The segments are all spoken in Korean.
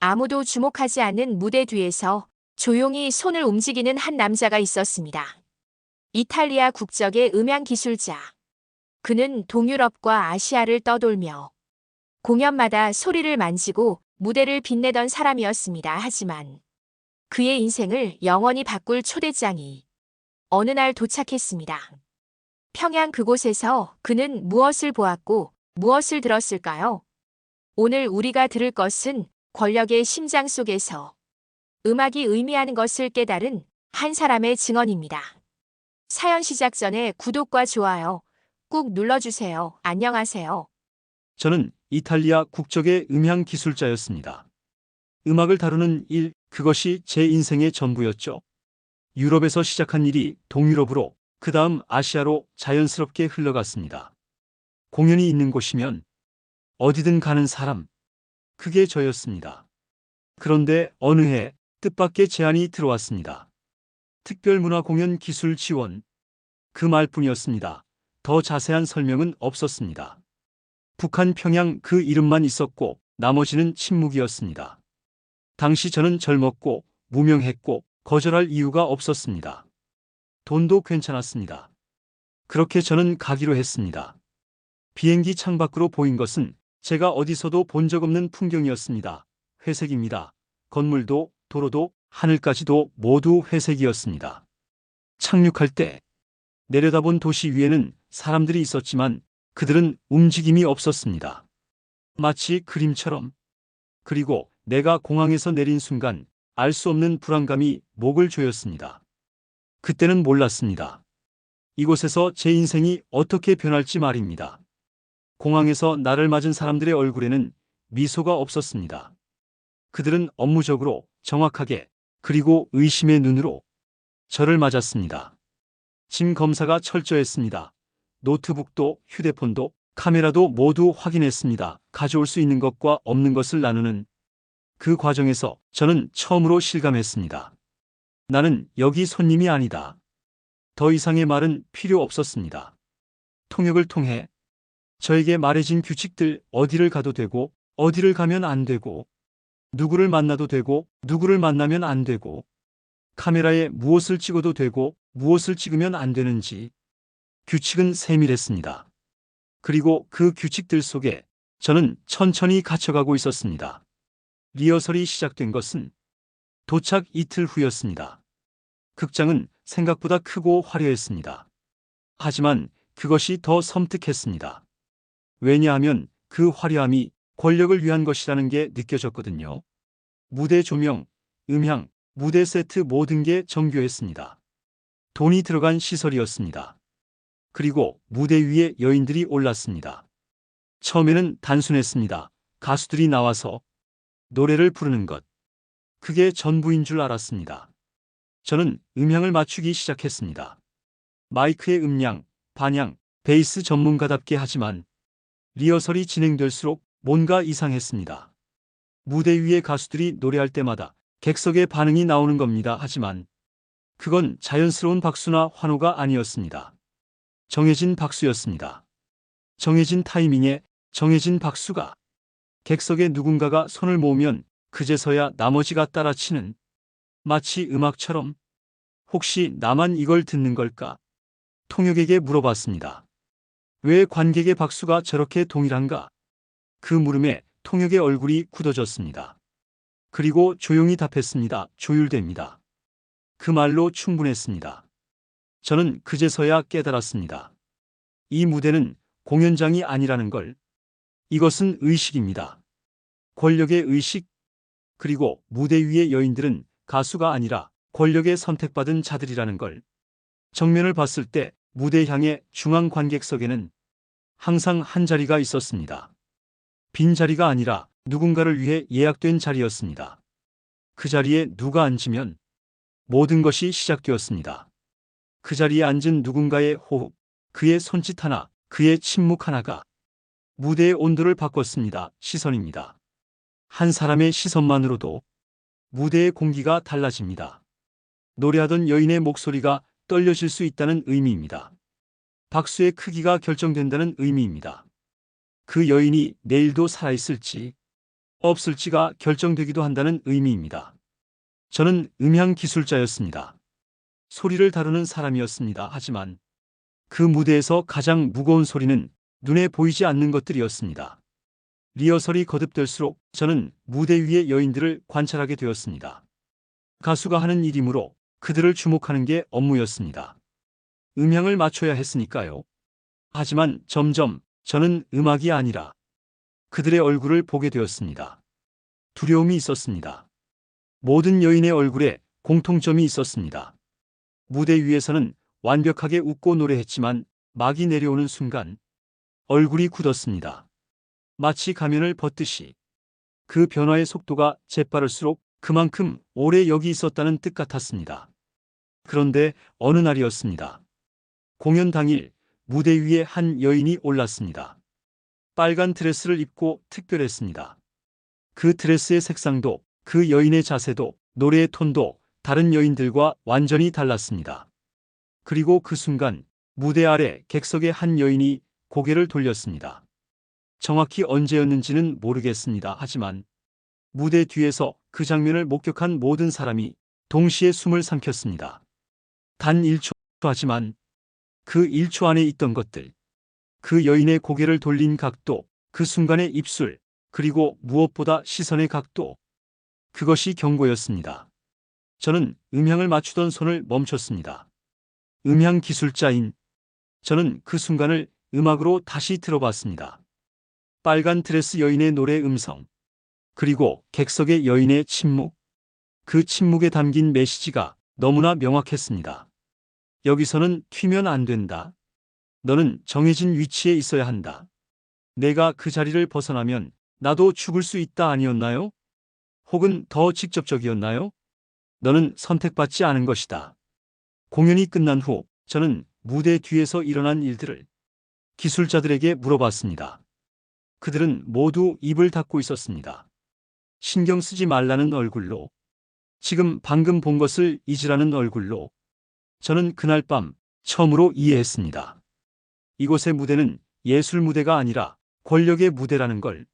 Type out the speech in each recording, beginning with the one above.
아무도 주목하지 않는 무대 뒤에서 조용히 손을 움직이는 한 남자가 있었습니다. 이탈리아 국적의 음향 기술자. 그는 동유럽과 아시아를 떠돌며 공연마다 소리를 만지고 무대를 빛내던 사람이었습니다. 하지만 그의 인생을 영원히 바꿀 초대장이 어느 날 도착했습니다. 평양 그곳에서 그는 무엇을 보았고 무엇을 들었을까요? 오늘 우리가 들을 것은 권력의 심장 속에서 음악이 의미하는 것을 깨달은 한 사람의 증언입니다. 사연 시작 전에 구독과 좋아요 꾹 눌러주세요. 안녕하세요. 저는 이탈리아 국적의 음향 기술자였습니다. 음악을 다루는 일, 그것이 제 인생의 전부였죠. 유럽에서 시작한 일이 동유럽으로, 그 다음 아시아로 자연스럽게 흘러갔습니다. 공연이 있는 곳이면 어디든 가는 사람, 그게 저였습니다. 그런데 어느 해 뜻밖의 제안이 들어왔습니다. 특별문화공연 기술 지원. 그 말뿐이었습니다. 더 자세한 설명은 없었습니다. 북한 평양 그 이름만 있었고 나머지는 침묵이었습니다. 당시 저는 젊었고 무명했고 거절할 이유가 없었습니다. 돈도 괜찮았습니다. 그렇게 저는 가기로 했습니다. 비행기 창밖으로 보인 것은 제가 어디서도 본 적 없는 풍경이었습니다. 회색입니다. 건물도 도로도 하늘까지도 모두 회색이었습니다. 착륙할 때 내려다본 도시 위에는 사람들이 있었지만 그들은 움직임이 없었습니다. 마치 그림처럼. 그리고 내가 공항에서 내린 순간 알 수 없는 불안감이 목을 조였습니다. 그때는 몰랐습니다. 이곳에서 제 인생이 어떻게 변할지 말입니다. 공항에서 나를 맞은 사람들의 얼굴에는 미소가 없었습니다. 그들은 업무적으로, 정확하게, 그리고 의심의 눈으로 저를 맞았습니다. 짐 검사가 철저했습니다. 노트북도 휴대폰도 카메라도 모두 확인했습니다. 가져올 수 있는 것과 없는 것을 나누는 그 과정에서 저는 처음으로 실감했습니다. 나는 여기 손님이 아니다. 더 이상의 말은 필요 없었습니다. 통역을 통해 저에게 말해진 규칙들, 어디를 가도 되고 어디를 가면 안 되고 누구를 만나도 되고 누구를 만나면 안 되고 카메라에 무엇을 찍어도 되고 무엇을 찍으면 안 되는지 규칙은 세밀했습니다. 그리고 그 규칙들 속에 저는 천천히 갇혀가고 있었습니다. 리허설이 시작된 것은 도착 이틀 후였습니다. 극장은 생각보다 크고 화려했습니다. 하지만 그것이 더 섬뜩했습니다. 왜냐하면 그 화려함이 권력을 위한 것이라는 게 느껴졌거든요. 무대 조명, 음향, 무대 세트 모든 게 정교했습니다. 돈이 들어간 시설이었습니다. 그리고 무대 위에 여인들이 올랐습니다. 처음에는 단순했습니다. 가수들이 나와서 노래를 부르는 것. 그게 전부인 줄 알았습니다. 저는 음향을 맞추기 시작했습니다. 마이크의 음량, 반향, 베이스 전문가답게 하지만 리허설이 진행될수록 뭔가 이상했습니다. 무대 위에 가수들이 노래할 때마다 객석의 반응이 나오는 겁니다. 하지만 그건 자연스러운 박수나 환호가 아니었습니다. 정해진 박수였습니다. 정해진 타이밍에 정해진 박수가. 객석에 누군가가 손을 모으면 그제서야 나머지가 따라치는, 마치 음악처럼. 혹시 나만 이걸 듣는 걸까? 통역에게 물어봤습니다. 왜 관객의 박수가 저렇게 동일한가? 그 물음에 통역의 얼굴이 굳어졌습니다. 그리고 조용히 답했습니다. 조율됩니다. 그 말로 충분했습니다. 저는 그제서야 깨달았습니다. 이 무대는 공연장이 아니라는 걸. 이것은 의식입니다. 권력의 의식. 그리고 무대 위의 여인들은 가수가 아니라 권력에 선택받은 자들이라는 걸. 정면을 봤을 때 무대 향해 중앙 관객석에는 항상 한 자리가 있었습니다. 빈 자리가 아니라 누군가를 위해 예약된 자리였습니다. 그 자리에 누가 앉으면 모든 것이 시작되었습니다. 그 자리에 앉은 누군가의 호흡, 그의 손짓 하나, 그의 침묵 하나가 무대의 온도를 바꿨습니다. 시선입니다. 한 사람의 시선만으로도 무대의 공기가 달라집니다. 노래하던 여인의 목소리가 떨려질 수 있다는 의미입니다. 박수의 크기가 결정된다는 의미입니다. 그 여인이 내일도 살아있을지, 없을지가 결정되기도 한다는 의미입니다. 저는 음향 기술자였습니다. 소리를 다루는 사람이었습니다. 하지만 그 무대에서 가장 무거운 소리는 눈에 보이지 않는 것들이었습니다. 리허설이 거듭될수록 저는 무대 위의 여인들을 관찰하게 되었습니다. 가수가 하는 일이므로 그들을 주목하는 게 업무였습니다. 음향을 맞춰야 했으니까요. 하지만 점점 저는 음악이 아니라 그들의 얼굴을 보게 되었습니다. 두려움이 있었습니다. 모든 여인의 얼굴에 공통점이 있었습니다. 무대 위에서는 완벽하게 웃고 노래했지만 막이 내려오는 순간 얼굴이 굳었습니다. 마치 가면을 벗듯이. 그 변화의 속도가 재빠를수록 그만큼 오래 여기 있었다는 뜻 같았습니다. 그런데 어느 날이었습니다. 공연 당일 무대 위에 한 여인이 올랐습니다. 빨간 드레스를 입고 특별했습니다. 그 드레스의 색상도, 그 여인의 자세도, 노래의 톤도 다른 여인들과 완전히 달랐습니다. 그리고 그 순간 무대 아래 객석의 한 여인이 고개를 돌렸습니다. 정확히 언제였는지는 모르겠습니다. 하지만 무대 뒤에서 그 장면을 목격한 모든 사람이 동시에 숨을 삼켰습니다. 단 1초 하지만 그 1초 안에 있던 것들, 그 여인의 고개를 돌린 각도, 그 순간의 입술, 그리고 무엇보다 시선의 각도, 그것이 경고였습니다. 저는 음향을 맞추던 손을 멈췄습니다. 음향 기술자인 저는 그 순간을 음악으로 다시 들어봤습니다. 빨간 드레스 여인의 노래 음성, 그리고 객석의 여인의 침묵. 그 침묵에 담긴 메시지가 너무나 명확했습니다. 여기서는 튀면 안 된다. 너는 정해진 위치에 있어야 한다. 내가 그 자리를 벗어나면 나도 죽을 수 있다 아니었나요? 혹은 더 직접적이었나요? 너는 선택받지 않은 것이다. 공연이 끝난 후 저는 무대 뒤에서 일어난 일들을 기술자들에게 물어봤습니다. 그들은 모두 입을 닫고 있었습니다. 신경 쓰지 말라는 얼굴로, 지금 방금 본 것을 잊으라는 얼굴로. 저는 그날 밤 처음으로 이해했습니다. 이곳의 무대는 예술 무대가 아니라 권력의 무대라는 걸.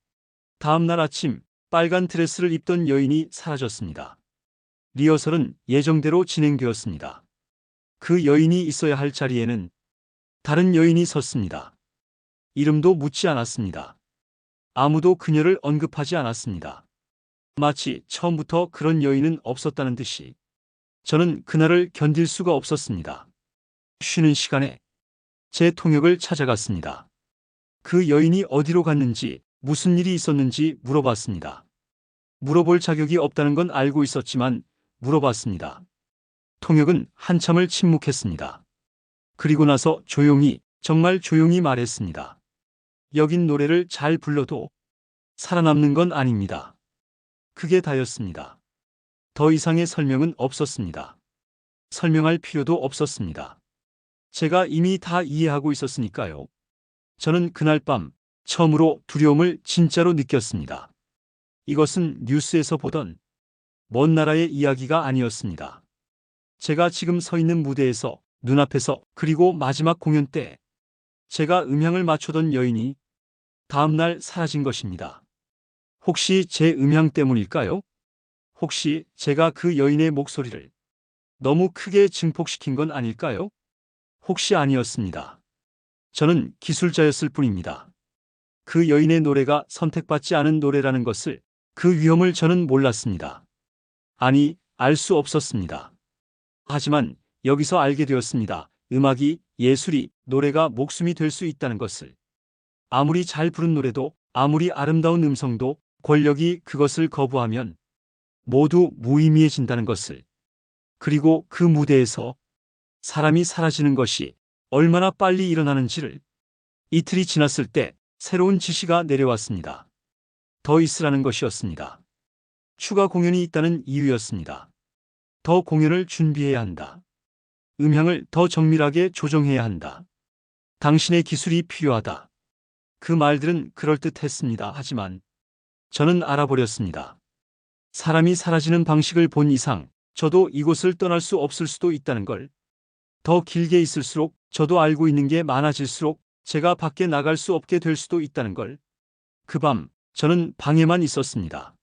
다음 날 아침 빨간 드레스를 입던 여인이 사라졌습니다. 리허설은 예정대로 진행되었습니다. 그 여인이 있어야 할 자리에는 다른 여인이 섰습니다. 이름도 묻지 않았습니다. 아무도 그녀를 언급하지 않았습니다. 마치 처음부터 그런 여인은 없었다는 듯이. 저는 그날을 견딜 수가 없었습니다. 쉬는 시간에 제 통역을 찾아갔습니다. 그 여인이 어디로 갔는지, 무슨 일이 있었는지 물어봤습니다. 물어볼 자격이 없다는 건 알고 있었지만 물어봤습니다. 통역은 한참을 침묵했습니다. 그리고 나서 조용히, 정말 조용히 말했습니다. 여긴 노래를 잘 불러도 살아남는 건 아닙니다. 그게 다였습니다. 더 이상의 설명은 없었습니다. 설명할 필요도 없었습니다. 제가 이미 다 이해하고 있었으니까요. 저는 그날 밤 처음으로 두려움을 진짜로 느꼈습니다. 이것은 뉴스에서 보던 먼 나라의 이야기가 아니었습니다. 제가 지금 서 있는 무대에서, 눈앞에서, 그리고 마지막 공연 때 제가 음향을 맞추던 여인이 다음날 사라진 것입니다. 혹시 제 음향 때문일까요? 혹시 제가 그 여인의 목소리를 너무 크게 증폭시킨 건 아닐까요? 혹시 아니었습니다. 저는 기술자였을 뿐입니다. 그 여인의 노래가 선택받지 않은 노래라는 것을, 그 위험을 저는 몰랐습니다. 아니, 알 수 없었습니다. 하지만 여기서 알게 되었습니다. 음악이, 예술이, 노래가 목숨이 될 수 있다는 것을. 아무리 잘 부른 노래도, 아무리 아름다운 음성도 권력이 그것을 거부하면 모두 무의미해진다는 것을. 그리고 그 무대에서 사람이 사라지는 것이 얼마나 빨리 일어나는지를. 이틀이 지났을 때 새로운 지시가 내려왔습니다. 더 있으라는 것이었습니다. 추가 공연이 있다는 이유였습니다. 더 공연을 준비해야 한다. 음향을 더 정밀하게 조정해야 한다. 당신의 기술이 필요하다. 그 말들은 그럴듯했습니다. 하지만 저는 알아버렸습니다. 사람이 사라지는 방식을 본 이상 저도 이곳을 떠날 수 없을 수도 있다는 걸. 더 길게 있을수록, 저도 알고 있는 게 많아질수록 제가 밖에 나갈 수 없게 될 수도 있다는 걸. 그 밤 저는 방에만 있었습니다.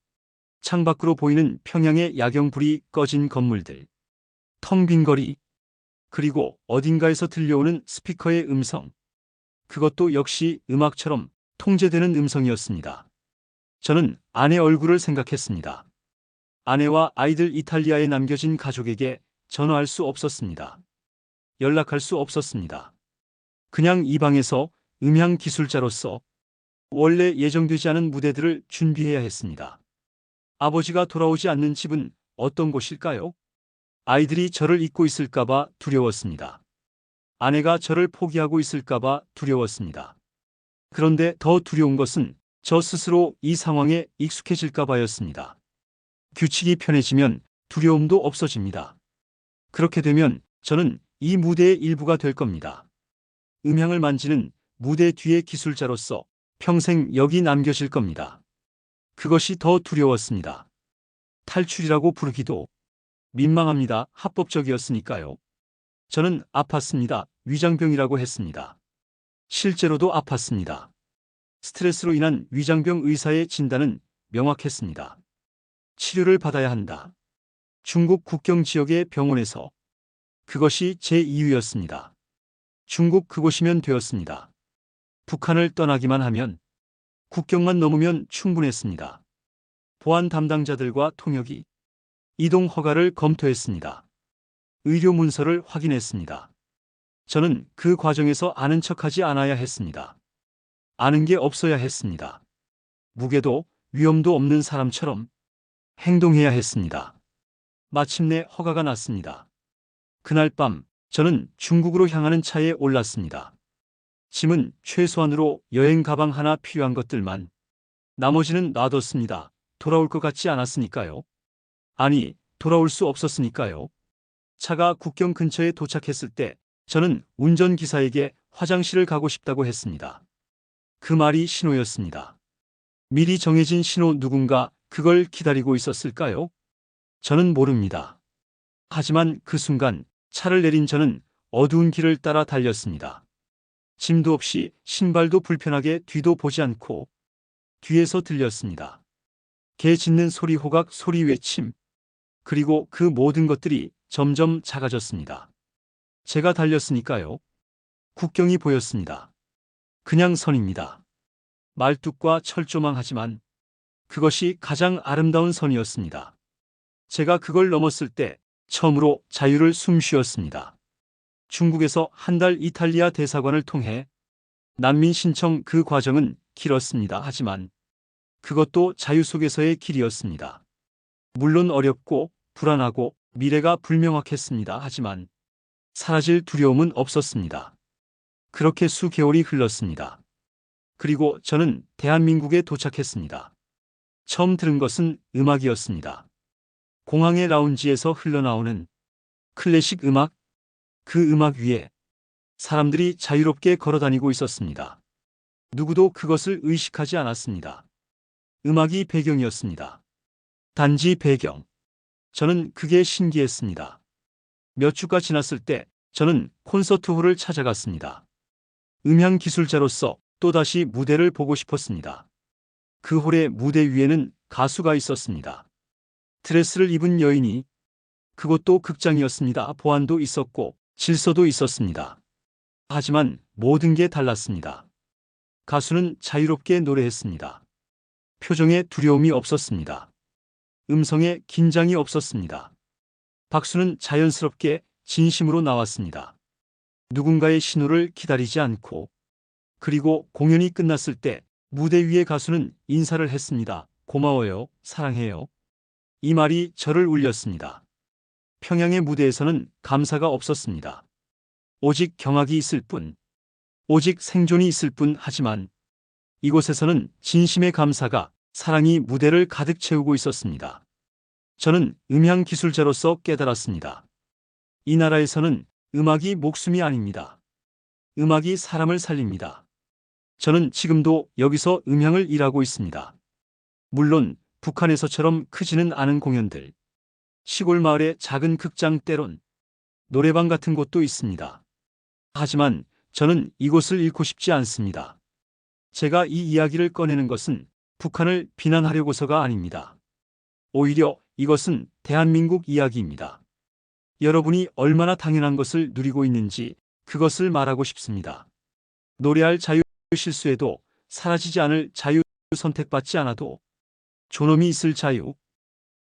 창밖으로 보이는 평양의 야경불이 꺼진 건물들, 텅 빈 거리, 그리고 어딘가에서 들려오는 스피커의 음성. 그것도 역시 음악처럼 통제되는 음성이었습니다. 저는 아내 얼굴을 생각했습니다. 아내와 아이들 이탈리아에 남겨진 가족에게 전화할 수 없었습니다. 연락할 수 없었습니다. 그냥 이 방에서 음향 기술자로서 원래 예정되지 않은 무대들을 준비해야 했습니다. 아버지가 돌아오지 않는 집은 어떤 곳일까요? 아이들이 저를 잊고 있을까봐 두려웠습니다. 아내가 저를 포기하고 있을까봐 두려웠습니다. 그런데 더 두려운 것은 저 스스로 이 상황에 익숙해질까봐였습니다. 규칙이 편해지면 두려움도 없어집니다. 그렇게 되면 저는 이 무대의 일부가 될 겁니다. 음향을 만지는 무대 뒤의 기술자로서 평생 여기 남겨질 겁니다. 그것이 더 두려웠습니다. 탈출이라고 부르기도 민망합니다. 합법적이었으니까요. 저는 아팠습니다. 위장병이라고 했습니다. 실제로도 아팠습니다. 스트레스로 인한 위장병. 의사의 진단은 명확했습니다. 치료를 받아야 한다. 중국 국경 지역의 병원에서. 그것이 제 이유였습니다. 중국 그곳이면 되었습니다. 북한을 떠나기만 하면, 국경만 넘으면 충분했습니다. 보안 담당자들과 통역이 이동 허가를 검토했습니다. 의료 문서를 확인했습니다. 저는 그 과정에서 아는 척하지 않아야 했습니다. 아는 게 없어야 했습니다. 무게도 위험도 없는 사람처럼 행동해야 했습니다. 마침내 허가가 났습니다. 그날 밤 저는 중국으로 향하는 차에 올랐습니다. 짐은 최소한으로 여행 가방 하나 필요한 것들만. 나머지는 놔뒀습니다. 돌아올 것 같지 않았으니까요. 아니, 돌아올 수 없었으니까요. 차가 국경 근처에 도착했을 때 저는 운전기사에게 화장실을 가고 싶다고 했습니다. 그 말이 신호였습니다. 미리 정해진 신호. 누군가 그걸 기다리고 있었을까요? 저는 모릅니다. 하지만 그 순간 차를 내린 저는 어두운 길을 따라 달렸습니다. 짐도 없이, 신발도 불편하게, 뒤도 보지 않고. 뒤에서 들렸습니다. 개 짖는 소리, 호각 소리, 외침. 그리고 그 모든 것들이 점점 작아졌습니다. 제가 달렸으니까요. 국경이 보였습니다. 그냥 선입니다. 말뚝과 철조망하지만 그것이 가장 아름다운 선이었습니다. 제가 그걸 넘었을 때 처음으로 자유를 숨쉬었습니다. 중국에서 한 달 이탈리아 대사관을 통해 난민 신청. 그 과정은 길었습니다. 하지만 그것도 자유 속에서의 길이었습니다. 물론 어렵고 불안하고 미래가 불명확했습니다. 하지만 사라질 두려움은 없었습니다. 그렇게 수개월이 흘렀습니다. 그리고 저는 대한민국에 도착했습니다. 처음 들은 것은 음악이었습니다. 공항의 라운지에서 흘러나오는 클래식 음악. 그 음악 위에 사람들이 자유롭게 걸어다니고 있었습니다. 누구도 그것을 의식하지 않았습니다. 음악이 배경이었습니다. 단지 배경. 저는 그게 신기했습니다. 몇 주가 지났을 때 저는 콘서트홀을 찾아갔습니다. 음향 기술자로서 또다시 무대를 보고 싶었습니다. 그 홀의 무대 위에는 가수가 있었습니다. 드레스를 입은 여인이. 그것도 극장이었습니다. 보안도 있었고 질서도 있었습니다. 하지만 모든 게 달랐습니다. 가수는 자유롭게 노래했습니다. 표정에 두려움이 없었습니다. 음성에 긴장이 없었습니다. 박수는 자연스럽게 진심으로 나왔습니다. 누군가의 신호를 기다리지 않고. 그리고 공연이 끝났을 때 무대 위의 가수는 인사를 했습니다. 고마워요, 사랑해요. 이 말이 저를 울렸습니다. 평양의 무대에서는 감사가 없었습니다. 오직 경악이 있을 뿐. 오직 생존이 있을 뿐. 하지만 이곳에서는 진심의 감사가, 사랑이 무대를 가득 채우고 있었습니다. 저는 음향 기술자로서 깨달았습니다. 이 나라에서는 음악이 목숨이 아닙니다. 음악이 사람을 살립니다. 저는 지금도 여기서 음향을 일하고 있습니다. 물론 북한에서처럼 크지는 않은 공연들. 시골 마을의 작은 극장, 때론 노래방 같은 곳도 있습니다. 하지만 저는 이곳을 잃고 싶지 않습니다. 제가 이 이야기를 꺼내는 것은 북한을 비난하려고서가 아닙니다. 오히려 이것은 대한민국 이야기입니다. 여러분이 얼마나 당연한 것을 누리고 있는지 그것을 말하고 싶습니다. 노래할 자유 실수에도 사라지지 않을 자유 선택받지 않아도 존엄이 있을 자유.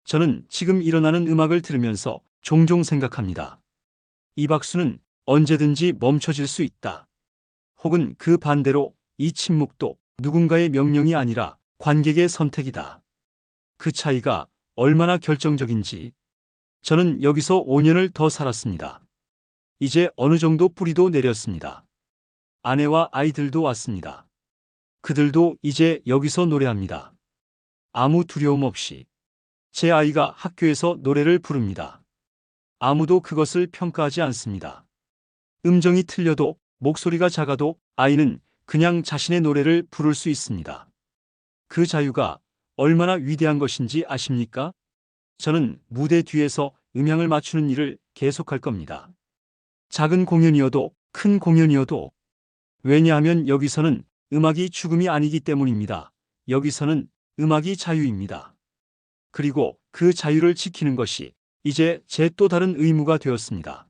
저는 지금 일어나는 음악을 들으면서 종종 생각합니다. 이 박수는 언제든지 멈춰질 수 있다. 혹은 그 반대로 이 침묵도 누군가의 명령이 아니라 관객의 선택이다. 그 차이가 얼마나 결정적인지. 저는 여기서 5년을 더 살았습니다. 이제 어느 정도 뿌리도 내렸습니다. 아내와 아이들도 왔습니다. 그들도 이제 여기서 노래합니다. 아무 두려움 없이. 제 아이가 학교에서 노래를 부릅니다. 아무도 그것을 평가하지 않습니다. 음정이 틀려도 목소리가 작아도 아이는 그냥 자신의 노래를 부를 수 있습니다. 그 자유가 얼마나 위대한 것인지 아십니까? 저는 무대 뒤에서 음향을 맞추는 일을 계속할 겁니다. 작은 공연이어도 큰 공연이어도. 왜냐하면 여기서는 음악이 죽음이 아니기 때문입니다. 여기서는 음악이 자유입니다. 그리고 그 자유를 지키는 것이 이제 제 또 다른 의무가 되었습니다.